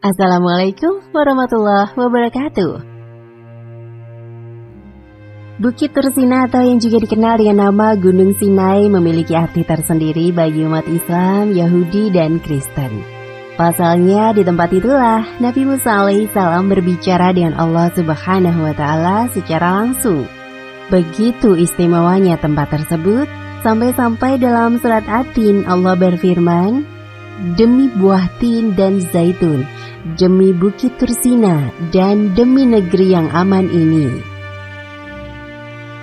Assalamualaikum warahmatullahi wabarakatuh. Bukit Tursina atau yang juga dikenal dengan nama Gunung Sinai memiliki arti tersendiri bagi umat Islam, Yahudi, dan Kristen. Pasalnya di tempat itulah Nabi Musa alaihissalam berbicara dengan Allah Subhanahu wa Ta'ala secara langsung. Begitu istimewanya tempat tersebut, sampai-sampai dalam surat At-Tin Allah berfirman, "Demi buah tin dan zaitun, demi bukit Tursina, dan demi negeri yang aman ini."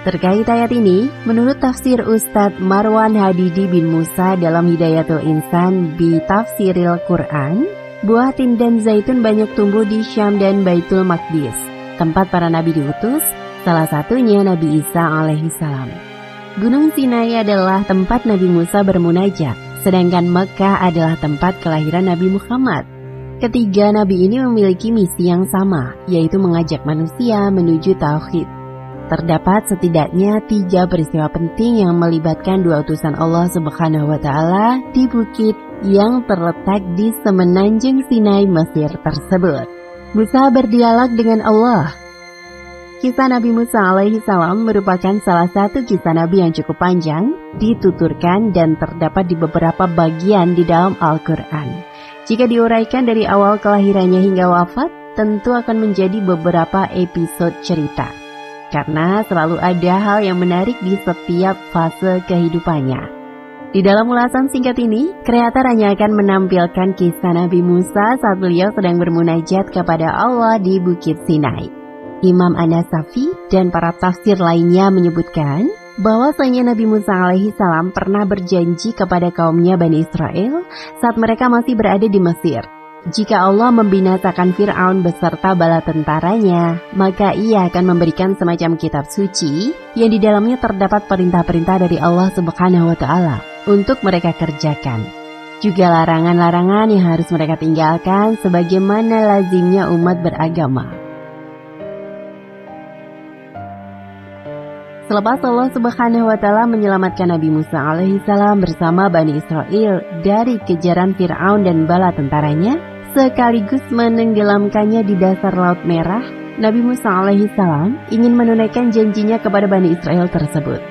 Terkait ayat ini, menurut tafsir Ustadz Marwan Hadidi bin Musa dalam Hidayatul Insan bi Tafsiril Quran, buah tin dan zaitun banyak tumbuh di Syam dan Baitul Maqdis, tempat para nabi diutus, salah satunya Nabi Isa alaihissalam. Gunung Sinai adalah tempat Nabi Musa bermunajat, sedangkan Mekah adalah tempat kelahiran Nabi Muhammad. Ketiga nabi ini memiliki misi yang sama, yaitu mengajak manusia menuju tauhid. Terdapat setidaknya 3 peristiwa penting yang melibatkan 2 utusan Allah Subhanahu wa Ta'ala di bukit yang terletak di semenanjung Sinai, Mesir tersebut. Musa berdialog dengan Allah. Kisah Nabi Musa alaihissalam merupakan salah satu kisah Nabi yang cukup panjang, dituturkan dan terdapat di beberapa bagian di dalam Al-Quran. Jika diuraikan dari awal kelahirannya hingga wafat, tentu akan menjadi beberapa episode cerita. Karena selalu ada hal yang menarik di setiap fase kehidupannya. Di dalam ulasan singkat ini, kreator hanya akan menampilkan kisah Nabi Musa saat beliau sedang bermunajat kepada Allah di Bukit Sinai. Imam An-Nasafi dan para tafsir lainnya menyebutkan bahwasanya Nabi Musa alaihissalam pernah berjanji kepada kaumnya Bani Israel saat mereka masih berada di Mesir. Jika Allah membinasakan Fir'aun beserta bala tentaranya, maka ia akan memberikan semacam kitab suci yang di dalamnya terdapat perintah-perintah dari Allah Subhanahu wa Ta'ala untuk mereka kerjakan. Juga larangan-larangan yang harus mereka tinggalkan sebagaimana lazimnya umat beragama. Selepas Allah Subhanahu wa Ta'ala menyelamatkan Nabi Musa alaihissalam bersama Bani Israel dari kejaran Fir'aun dan bala tentaranya, sekaligus menenggelamkannya di dasar Laut Merah, Nabi Musa alaihissalam ingin menunaikan janjinya kepada Bani Israel tersebut.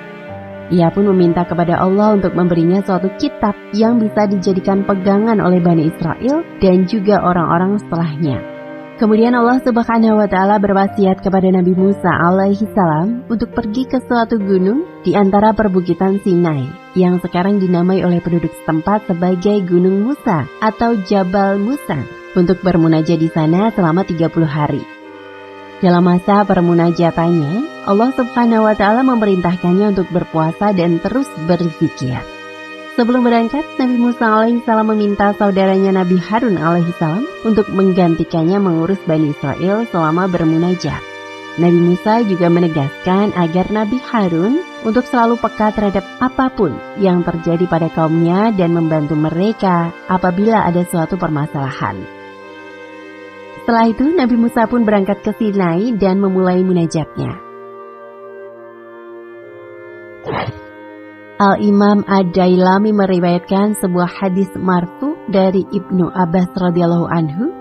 Ia pun meminta kepada Allah untuk memberinya suatu kitab yang bisa dijadikan pegangan oleh Bani Israel dan juga orang-orang setelahnya. Kemudian Allah Subhanahu wa Ta'ala berwasiat kepada Nabi Musa alaihissalam untuk pergi ke suatu gunung di antara perbukitan Sinai yang sekarang dinamai oleh penduduk setempat sebagai Gunung Musa atau Jabal Musa untuk bermunajat di sana selama 30 hari. Dalam masa permunajatannya, Allah Subhanahu wa Ta'ala memerintahkannya untuk berpuasa dan terus berzikir. Sebelum berangkat, Nabi Musa alaihissalam meminta saudaranya Nabi Harun alaihissalam untuk menggantikannya mengurus Bani Israel selama bermunajat. Nabi Musa juga menegaskan agar Nabi Harun untuk selalu peka terhadap apapun yang terjadi pada kaumnya dan membantu mereka apabila ada suatu permasalahan. Setelah itu, Nabi Musa pun berangkat ke Sinai dan memulai munajatnya. Al-Imam Ad-Dailami meriwayatkan sebuah hadis marfu dari Ibnu Abbas radhiyallahu anhu.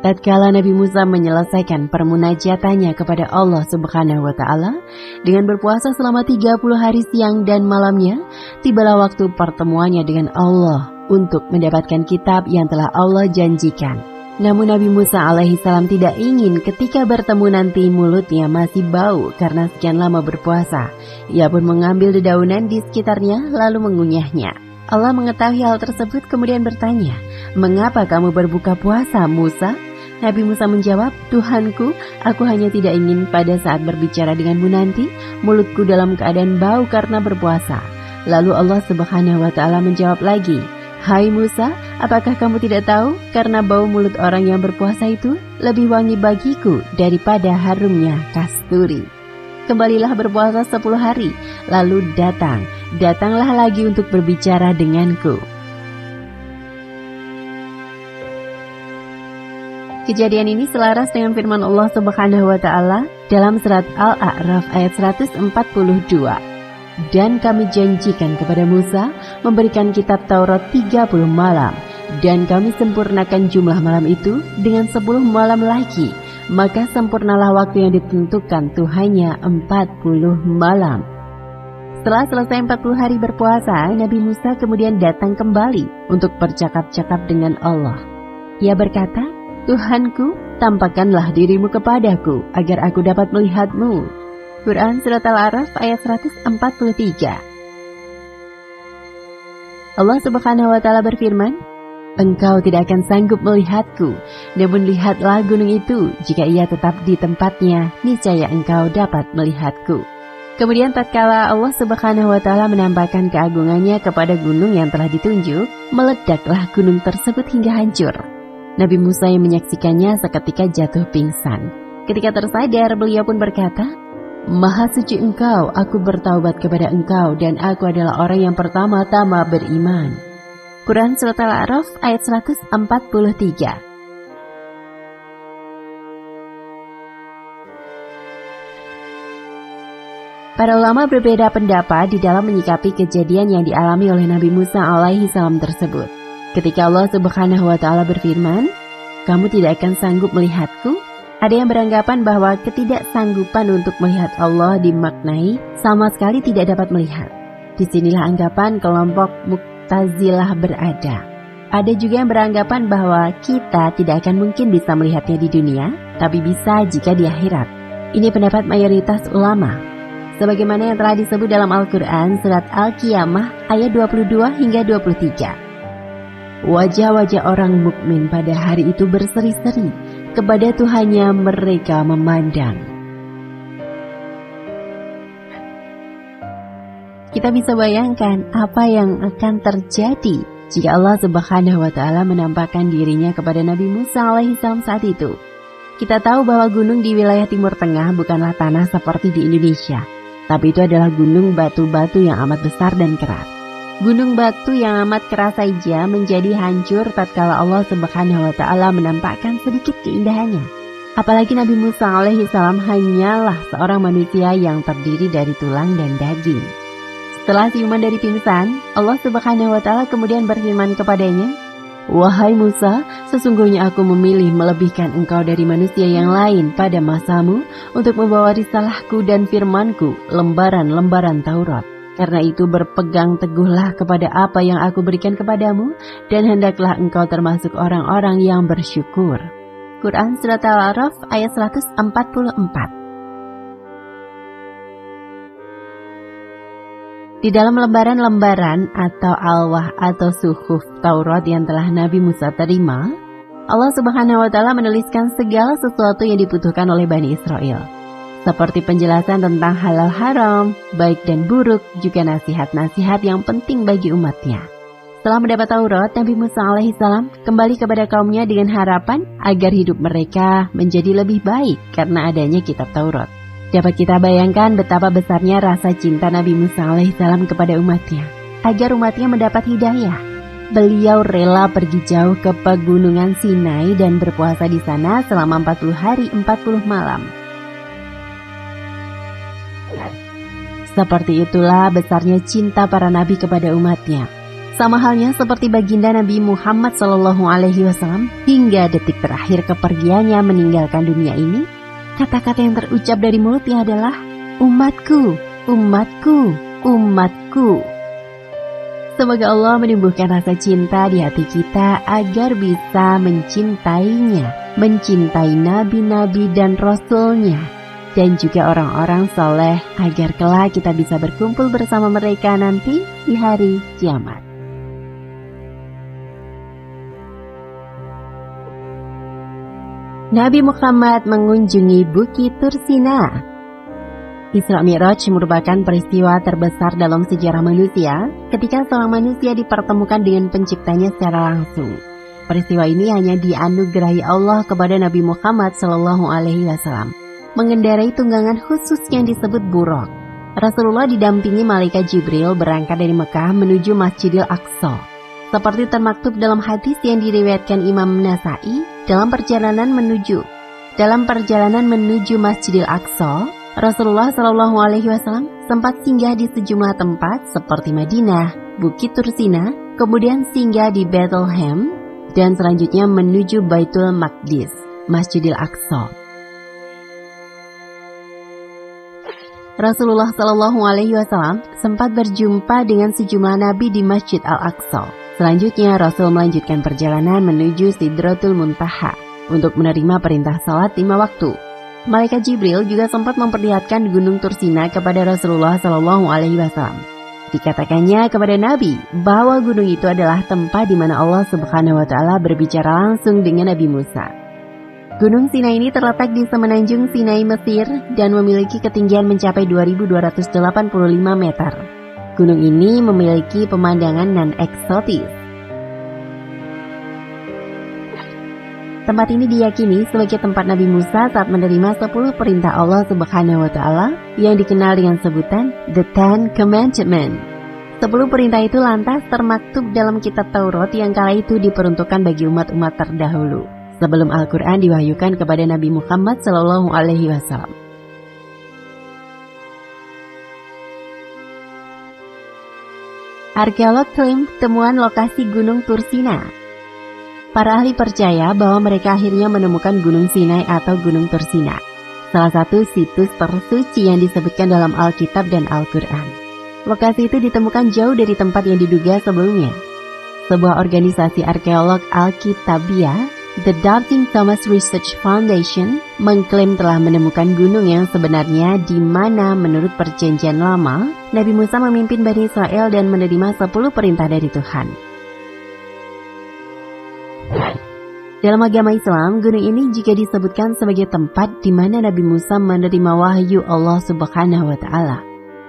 Tatkala Nabi Musa menyelesaikan permunajatannya kepada Allah Subhanahu wa Ta'ala dengan berpuasa selama 30 hari siang dan malamnya, tibalah waktu pertemuannya dengan Allah untuk mendapatkan kitab yang telah Allah janjikan. Namun Nabi Musa alaihissalam tidak ingin ketika bertemu nanti mulutnya masih bau karena sekian lama berpuasa. Ia pun mengambil dedaunan di sekitarnya lalu mengunyahnya. Allah mengetahui hal tersebut kemudian bertanya, "Mengapa kamu berbuka puasa, Musa?" Nabi Musa menjawab, "Tuhanku, aku hanya tidak ingin pada saat berbicara denganmu nanti, mulutku dalam keadaan bau karena berpuasa." Lalu Allah Subhanahu wa Ta'ala menjawab lagi, "Hai Musa, apakah kamu tidak tahu karena bau mulut orang yang berpuasa itu lebih wangi bagiku daripada harumnya kasturi. Kembalilah berpuasa 10 hari, lalu datanglah lagi untuk berbicara denganku." Kejadian ini selaras dengan firman Allah Subhanahu wa Ta'ala dalam surat Al-A'raf ayat 142. Dan kami janjikan kepada Musa memberikan kitab Taurat 30 malam Dan kami sempurnakan jumlah malam itu dengan 10 malam lagi. Maka sempurnalah waktu yang ditentukan Tuhannya 40 malam. Setelah selesai 40 hari berpuasa, Nabi Musa kemudian datang kembali untuk bercakap-cakap dengan Allah. Ia berkata, Tuhanku, tampakkanlah dirimu kepadaku agar aku dapat melihatmu. Quran Surat Al-A'raf ayat 145. Allah Subhanahu wa Ta'ala berfirman, Engkau tidak akan sanggup melihatku, namun lihatlah gunung itu, jika ia tetap di tempatnya, niscaya engkau dapat melihatku. Kemudian tatkala Allah Subhanahu wa Ta'ala menampakkan keagungannya kepada gunung yang telah ditunjuk, meledaklah gunung tersebut hingga hancur. Nabi Musa yang menyaksikannya seketika jatuh pingsan. Ketika tersadar, beliau pun berkata, Maha suci engkau, aku bertaubat kepada engkau, dan aku adalah orang yang pertama-tama beriman. Quran Surat Al-A'raf ayat 143. Para ulama berbeda pendapat di dalam menyikapi kejadian yang dialami oleh Nabi Musa alaihi salam tersebut. Ketika Allah Subhanahu wa Ta'ala berfirman, Kamu tidak akan sanggup melihatku, ada yang beranggapan bahwa ketidaksanggupan untuk melihat Allah dimaknai sama sekali tidak dapat melihat. Disinilah anggapan kelompok Mu'tazilah berada. Ada juga yang beranggapan bahwa kita tidak akan mungkin bisa melihatnya di dunia, tapi bisa jika di akhirat. Ini pendapat mayoritas ulama. Sebagaimana yang telah disebut dalam Al-Quran Surat Al-Qiyamah ayat 22 hingga 23. Wajah-wajah orang mukmin pada hari itu berseri-seri, kepada Tuhannya mereka memandang. Kita bisa bayangkan apa yang akan terjadi jika Allah Subhanahu wa Ta'ala menampakkan dirinya kepada Nabi Musa alaihissalam saat itu. Kita tahu bahwa gunung di wilayah Timur Tengah bukanlah tanah seperti di Indonesia, tapi itu adalah gunung batu-batu yang amat besar dan keras. Gunung batu yang amat keras saja menjadi hancur tatkala Allah Subhanahu wa Ta'ala menampakkan sedikit keindahannya. Apalagi Nabi Musa alaihissalam hanyalah seorang manusia yang terdiri dari tulang dan daging. Setelah siuman dari pingsan, Allah Subhanahu wa Ta'ala kemudian berfirman kepadanya, Wahai Musa, sesungguhnya aku memilih melebihkan engkau dari manusia yang lain pada masamu untuk membawa risalahku dan firmanku, lembaran-lembaran Taurat. Karena itu berpegang teguhlah kepada apa yang aku berikan kepadamu, dan hendaklah engkau termasuk orang-orang yang bersyukur. Quran Surat Al-A'raf ayat 144. Di dalam lembaran-lembaran atau alwah atau suhuf Taurat yang telah Nabi Musa terima, Allah Subhanahu wa Ta'ala menuliskan segala sesuatu yang dibutuhkan oleh Bani Israel, seperti penjelasan tentang halal haram, baik dan buruk, juga nasihat-nasihat yang penting bagi umatnya. Setelah mendapat Taurat, Nabi Musa alaihissalam kembali kepada kaumnya dengan harapan agar hidup mereka menjadi lebih baik karena adanya kitab Taurat. Dapat kita bayangkan betapa besarnya rasa cinta Nabi Musa alaihissalam kepada umatnya, agar umatnya mendapat hidayah. Beliau rela pergi jauh ke pegunungan Sinai dan berpuasa di sana selama 40 hari 40 malam. Seperti itulah besarnya cinta para nabi kepada umatnya. Sama halnya seperti baginda Nabi Muhammad SAW hingga detik terakhir kepergiannya meninggalkan dunia ini. Kata-kata yang terucap dari mulutnya adalah umatku, umatku, umatku. Semoga Allah menumbuhkan rasa cinta di hati kita agar bisa mencintainya, mencintai nabi-nabi dan rasulnya, dan juga orang-orang soleh agar kelak kita bisa berkumpul bersama mereka nanti di hari kiamat. Nabi Muhammad mengunjungi Bukit Tursina. Isra Mi'raj merupakan peristiwa terbesar dalam sejarah manusia ketika seorang manusia dipertemukan dengan penciptanya secara langsung. Peristiwa ini hanya dianugerahi Allah kepada Nabi Muhammad SAW, mengendarai tunggangan khusus yang disebut buraq. Rasulullah didampingi malaikat Jibril berangkat dari Mekah menuju Masjidil Aqsa. Seperti termaktub dalam hadis yang diriwayatkan Imam Nasa'i, dalam perjalanan menuju Masjidil Aqsa, Rasulullah SAW sempat singgah di sejumlah tempat seperti Madinah, Bukit Tursina, kemudian singgah di Bethlehem, dan selanjutnya menuju Baitul Maqdis, Masjidil Aqsa. Rasulullah Shallallahu Alaihi Wasallam sempat berjumpa dengan sejumlah nabi di Masjid Al-Aqsa. Selanjutnya Rasul melanjutkan perjalanan menuju Sidratul Muntaha untuk menerima perintah salat 5 waktu. Malaikat Jibril juga sempat memperlihatkan Gunung Tursina kepada Rasulullah Shallallahu Alaihi Wasallam. Dikatakannya kepada Nabi bahwa gunung itu adalah tempat di mana Allah Subhanahu Wa Taala berbicara langsung dengan Nabi Musa. Gunung Sinai ini terletak di semenanjung Sinai, Mesir, dan memiliki ketinggian mencapai 2.285 meter. Gunung ini memiliki pemandangan nan eksotis. Tempat ini diyakini sebagai tempat Nabi Musa saat menerima 10 perintah Allah Subhanahu Wa Taala yang dikenal dengan sebutan The Ten Commandments. 10 perintah itu lantas termaktub dalam kitab Taurat yang kala itu diperuntukkan bagi umat-umat terdahulu, sebelum Al-Quran diwahyukan kepada Nabi Muhammad Sallallahu Alaihi Wasallam. Arkeolog klaim temuan lokasi Gunung Tursina. Para ahli percaya bahwa mereka akhirnya menemukan Gunung Sinai atau Gunung Tursina, salah satu situs tersuci yang disebutkan dalam Alkitab dan Al-Quran. Lokasi itu ditemukan jauh dari tempat yang diduga sebelumnya. Sebuah organisasi arkeolog Alkitabiyah, The Doubting Thomas Research Foundation, mengklaim telah menemukan gunung yang sebenarnya di mana menurut perjanjian lama, Nabi Musa memimpin Bani Israel dan menerima 10 perintah dari Tuhan. Dalam agama Islam, gunung ini juga disebutkan sebagai tempat di mana Nabi Musa menerima wahyu Allah Subhanahu wa Ta'ala.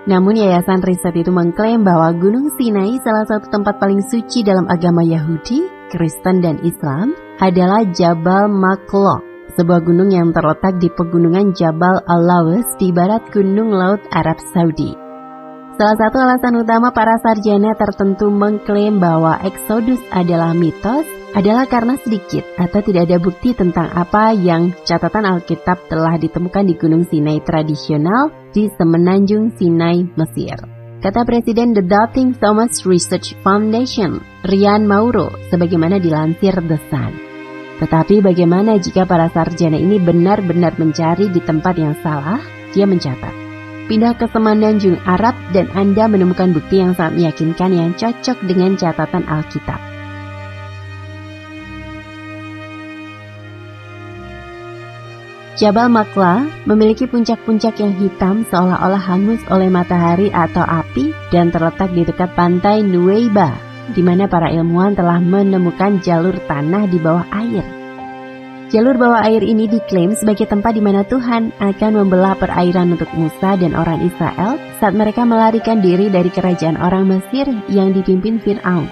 Namun yayasan riset itu mengklaim bahwa Gunung Sinai, salah satu tempat paling suci dalam agama Yahudi, Kristen, dan Islam, adalah Jabal Maqla, sebuah gunung yang terletak di pegunungan Jabal Al-Lawaz di barat Gunung Laut Arab Saudi. Salah satu alasan utama para sarjana tertentu mengklaim bahwa Exodus adalah mitos adalah karena sedikit atau tidak ada bukti tentang apa yang catatan Alkitab telah ditemukan di Gunung Sinai tradisional di semenanjung Sinai, Mesir. Kata Presiden The Doubting Thomas Research Foundation, Ryan Mauro, sebagaimana dilansir The Sun. Tetapi bagaimana jika para sarjana ini benar-benar mencari di tempat yang salah? Dia mencatat, pindah ke semenanjung Arab dan Anda menemukan bukti yang sangat meyakinkan yang cocok dengan catatan Alkitab. Jabal Maqla memiliki puncak-puncak yang hitam seolah-olah hangus oleh matahari atau api dan terletak di dekat pantai Nuweiba, di mana para ilmuwan telah menemukan jalur tanah di bawah air. Jalur bawah air ini diklaim sebagai tempat di mana Tuhan akan membelah perairan untuk Musa dan orang Israel saat mereka melarikan diri dari kerajaan orang Mesir yang dipimpin Fir'aun.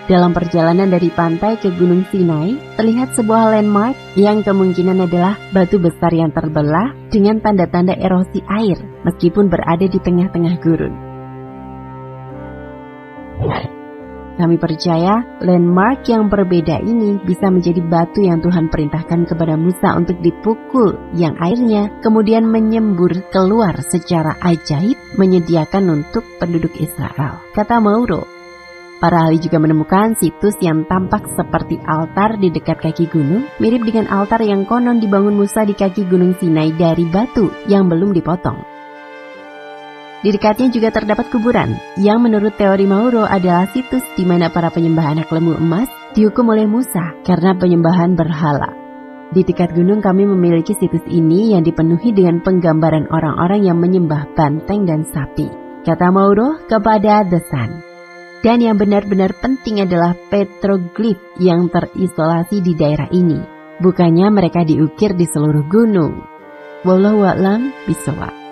Dalam perjalanan dari pantai ke Gunung Sinai, terlihat sebuah landmark yang kemungkinan adalah batu besar yang terbelah dengan tanda-tanda erosi air meskipun berada di tengah-tengah gurun. Kami percaya landmark yang berbeda ini bisa menjadi batu yang Tuhan perintahkan kepada Musa untuk dipukul, yang airnya kemudian menyembur keluar secara ajaib menyediakan untuk penduduk Israel, kata Mauro. Para ahli juga menemukan situs yang tampak seperti altar di dekat kaki gunung, mirip dengan altar yang konon dibangun Musa di kaki Gunung Sinai dari batu yang belum dipotong. Di dekatnya juga terdapat kuburan, yang menurut teori Mauro adalah situs di mana para penyembah anak lembu emas dihukum oleh Musa karena penyembahan berhala. Di dekat gunung kami memiliki situs ini yang dipenuhi dengan penggambaran orang-orang yang menyembah banteng dan sapi, kata Mauro kepada The Sun. Dan yang benar-benar penting adalah petroglif yang terisolasi di daerah ini. Bukannya mereka diukir di seluruh gunung. Wallahu a'lam bishawab.